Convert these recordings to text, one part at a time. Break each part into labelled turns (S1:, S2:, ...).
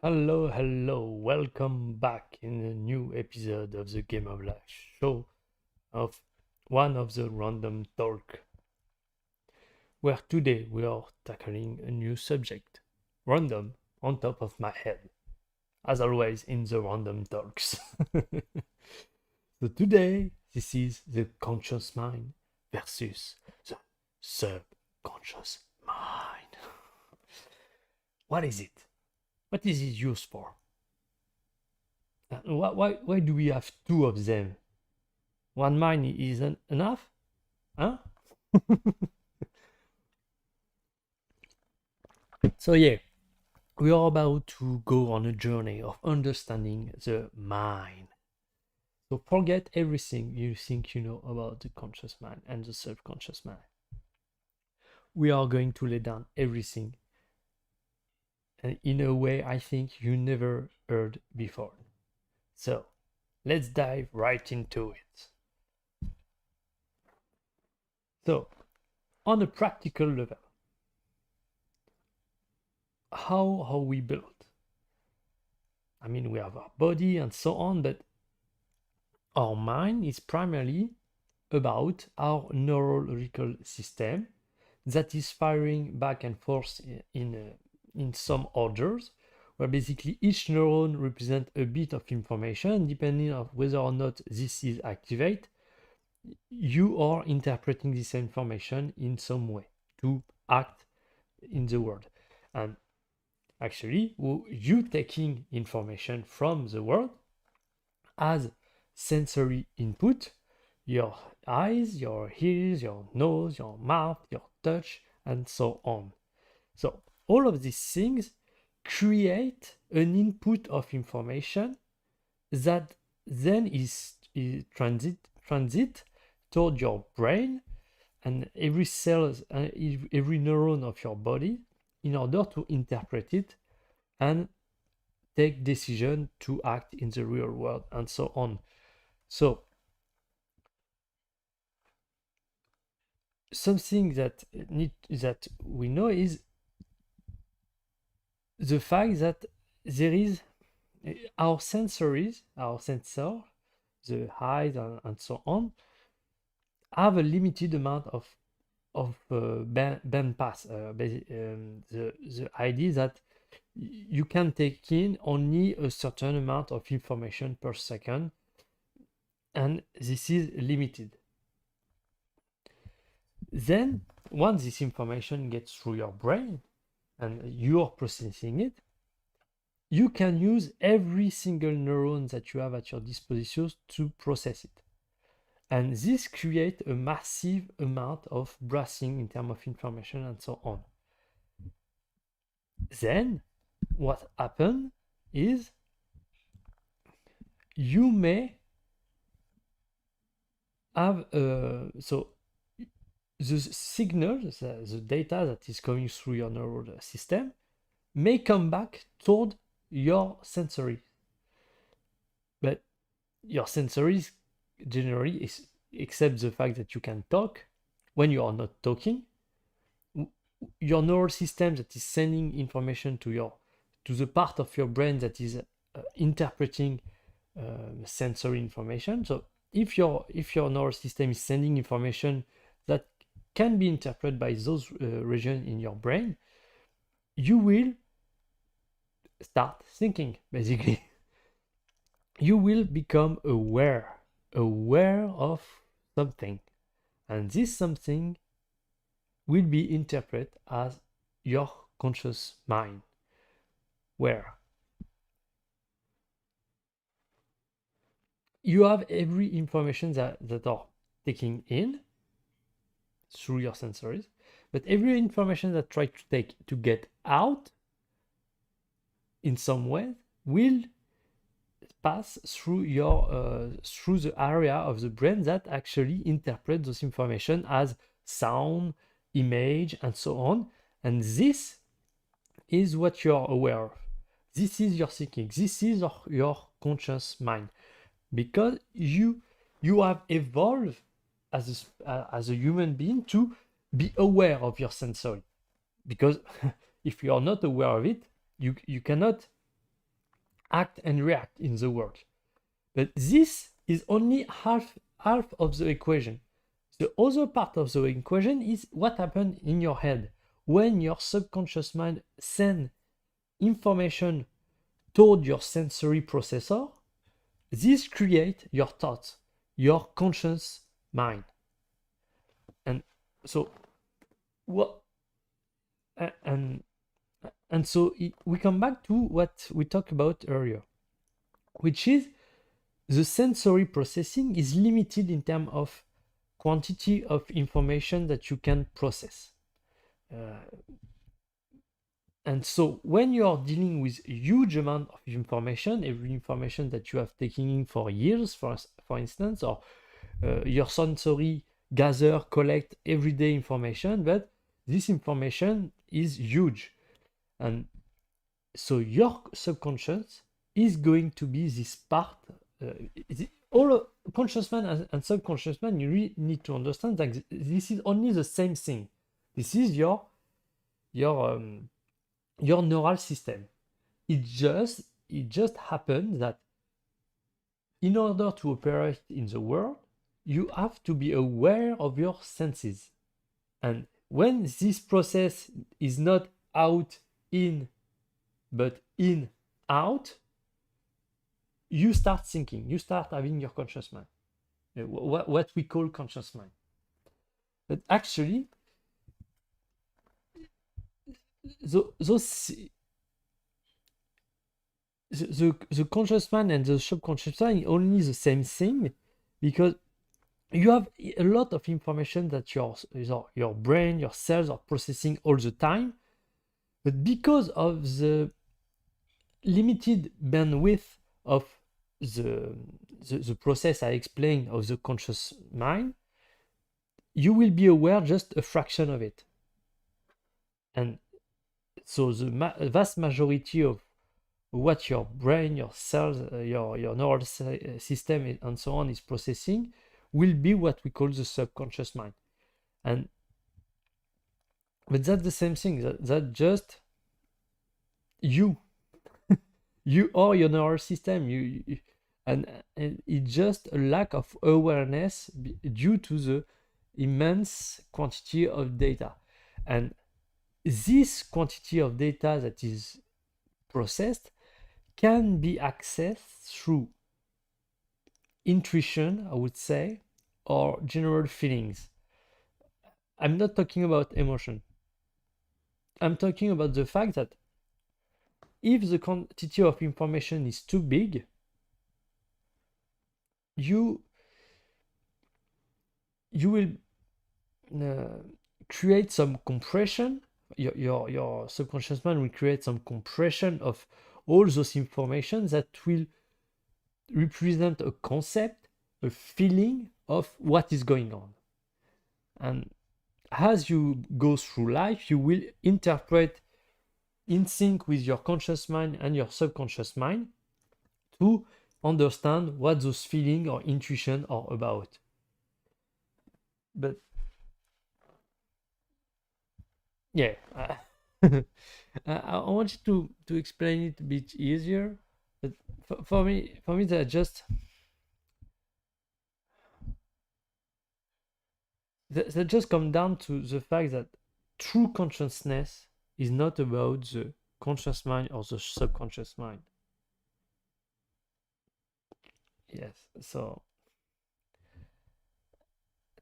S1: Hello, welcome back in a new episode of the Game of Life show of one of the random talk, where today we are tackling a new subject, random on top of my head, as always in the random talks. So today, this is the conscious mind versus the subconscious mind. What is it? What is it used for? Why do we have two of them? One mind isn't enough? Huh? So yeah, we are about to go on a journey of understanding the mind. So forget everything you think you know about the conscious mind and the subconscious mind. We are going to lay down everything and in a way I think you never heard before. So let's dive right into it. So on a practical level, how are we built? I mean, we have our body and so on, but our mind is primarily about our neurological system that is firing back and forth in some orders, where basically each neuron represents a bit of information. Depending on whether or not this is activated, you are interpreting this information in some way to act in the world. And actually, you taking information from the world as sensory input, your eyes, your ears, your nose, your mouth, your touch, and so on. So all of these things create an input of information that then is transit toward your brain and every cell, every neuron of your body in order to interpret it and take decision to act in the real world and so on. So something that we know is the fact that there is our sensories, our sensor, the eyes and so on, have a limited amount of bandpass. The idea that you can take in only a certain amount of information per second, and this is limited. Then, once this information gets through your brain and you're processing it, you can use every single neuron that you have at your disposition to process it. And this creates a massive amount of processing in terms of information and so on. Then, what happens is you may have so the signal, the data that is coming through your neural system may come back toward your sensory. But your sensories generally is, except the fact that you can talk, when you are not talking, your neural system that is sending information to the part of your brain that is interpreting sensory information. So if your neural system is sending information that can be interpreted by those regions in your brain, you will start thinking, basically. You will become aware of something, and this something will be interpreted as your conscious mind, where you have every information that are taking in through your sensories, but every information that try to get out in some way will pass through your through the area of the brain that actually interpret those information as sound, image, and so on. And this is what you are aware of. This is your thinking. This is your conscious mind, because you have evolved as a human being to be aware of your sensory. Because if you are not aware of it, you cannot act and react in the world. But this is only half of the equation. The other part of the equation is what happened in your head when your subconscious mind sends information toward your sensory processor. This creates your thoughts, your conscious mind. And so what and so we come back to what we talked about earlier, which is the sensory processing is limited in terms of quantity of information that you can process. And so when you are dealing with a huge amount of information, every information that you have taken in for years, for instance, or your sensory gather, collect everyday information, but this information is huge. And so your subconscious is going to be this part. All conscious mind and subconscious mind, you really need to understand that this is only the same thing. This is your neural system. It just happens that in order to operate in the world, you have to be aware of your senses. And when this process is not out, in, but in, out, you start thinking, you start having your conscious mind, what we call conscious mind. But actually, the conscious mind and the subconscious mind is only the same thing, because you have a lot of information that your brain, your cells are processing all the time. But because of the limited bandwidth of the process I explained of the conscious mind, you will be aware just a fraction of it. And so the vast majority of what your brain, your cells, your neural system and so on is processing will be what we call the subconscious mind. But that's the same thing. That just you or your neural system. And it's just a lack of awareness due to the immense quantity of data. And this quantity of data that is processed can be accessed through intuition, I would say, or general feelings. I'm not talking about emotion. I'm talking about the fact that if the quantity of information is too big, you will create some compression. Your subconscious mind will create some compression of all those information that will represent a concept, a feeling of what is going on. And as you go through life, you will interpret in sync with your conscious mind and your subconscious mind to understand what those feelings or intuition are about. But yeah, I want you to explain it a bit easier. But for me, that just come down to the fact that true consciousness is not about the conscious mind or the subconscious mind. Yes, so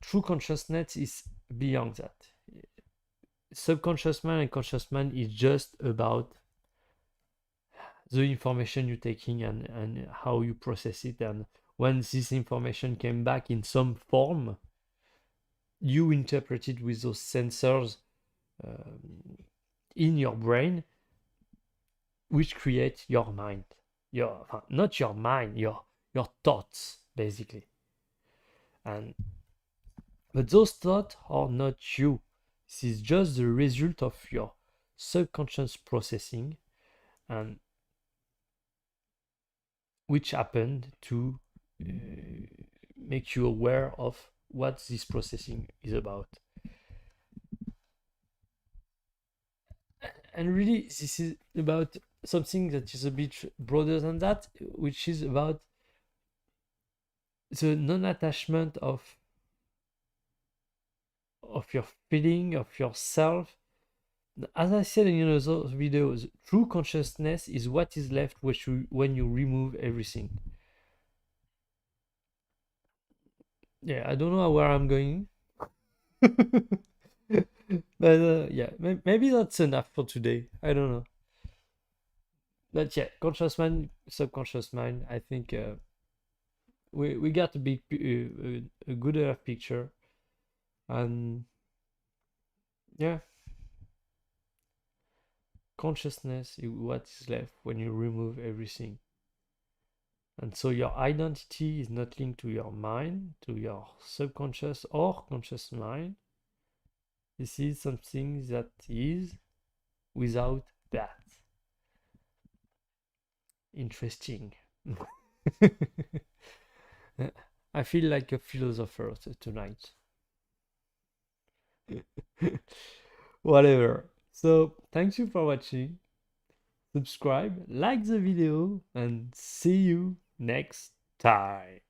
S1: true consciousness is beyond that. Subconscious mind and conscious mind is just about the information you're taking and how you process it. And when this information came back in some form, you interpret it with those sensors in your brain, which create your mind. Not your mind, your thoughts, basically. But those thoughts are not you. This is just the result of your subconscious processing, and which happened to make you aware of what this processing is about. And really, this is about something that is a bit broader than that, which is about the non-attachment of your feeling of yourself. As I said in those videos, true consciousness is what is left when you remove everything. Yeah, I don't know where I'm going. But yeah, maybe that's enough for today. I don't know. But yeah, conscious mind, subconscious mind. I think we got a good enough picture, and yeah, consciousness is what is left when you remove everything. And so your identity is not linked to your mind, to your subconscious or conscious mind. This is something that is without that. Interesting. I feel like a philosopher tonight. Whatever. So, thank you for watching. Subscribe, like the video, and see you next time.